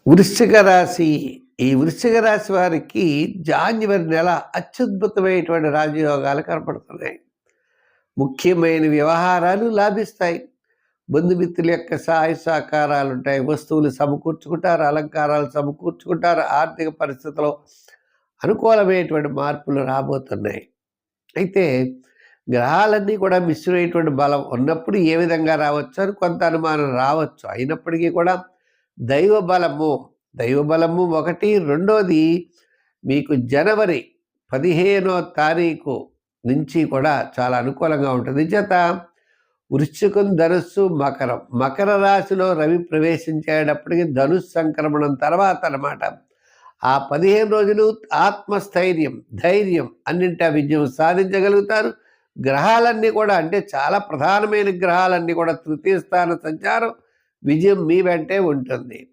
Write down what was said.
వృశ్చిక రాశి. ఈ వృశ్చిక రాశి వారికి జాన్యువరి నెల అత్యద్భుతమైనటువంటి రాజయోగాలు కనపడుతున్నాయి. ముఖ్యమైన వ్యవహారాలు లాభిస్తాయి. బంధుమిత్రుల యొక్క సహాయ సహకారాలు ఉంటాయి. వస్తువులు సమకూర్చుకుంటారు, అలంకారాలు సమకూర్చుకుంటారు. ఆర్థిక పరిస్థితిలో అనుకూలమైనటువంటి మార్పులు రాబోతున్నాయి. అయితే గ్రహాలన్నీ కూడా మిశ్రమైనటువంటి బలం ఉన్నప్పుడు ఏ విధంగా రావచ్చు అని కొంత అనుమానం రావచ్చు. అయినప్పటికీ కూడా దైవ బలము, దైవ బలము ఒకటి. రెండోది, మీకు జనవరి 15వ తారీఖు నుంచి కూడా చాలా అనుకూలంగా ఉంటుంది. చేత వృశ్చికం, ధనుస్సు, మకరం. మకర రాశిలో రవి ప్రవేశించేటప్పటికి ధనుస్సు సంక్రమణం తర్వాత అన్నమాట. ఆ 15 రోజులు ఆత్మస్థైర్యం, ధైర్యం అన్నింటా విజయం సాధించగలుగుతారు. గ్రహాలన్నీ కూడా, అంటే చాలా ప్రధానమైన గ్రహాలన్నీ కూడా తృతీయ స్థాన సంచారం, విజయం మీ వెంటే ఉంటుంది.